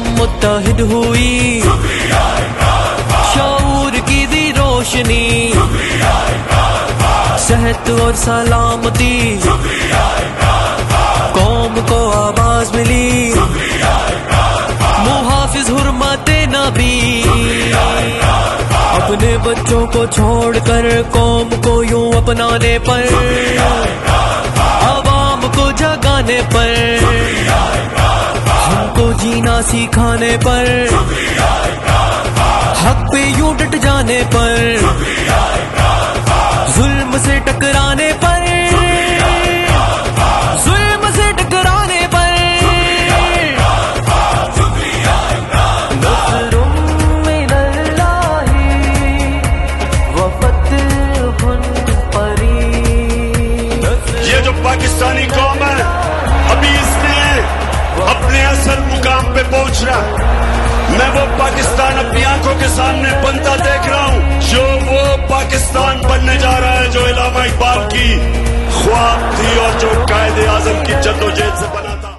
قوم متحد ہوئی، شعور کی دی روشنی، صحت اور سلامتی، قوم کو آواز ملی، محافظ حرمت نبی، اپنے بچوں کو چھوڑ کر قوم کو یوں اپنانے پر، عوام کو جگانے پر، ہم کو جینا سکھانے پر، حق پہ یوں ڈٹ جانے پر، ظلم سے ٹکرانے پر، ظلم سے ٹکرانے پر، نصر من اللہ وفتح قریب۔ یہ جو پاکستانی قوم ہے ابھی اس نے اپنے اصل مقام پہ پہنچ رہا، میں وہ پاکستان اپنی آنکھوں کے سامنے بنتا دیکھ رہا ہوں جو وہ پاکستان بننے جا رہا ہے جو علامہ اقبال کی خواب تھی۔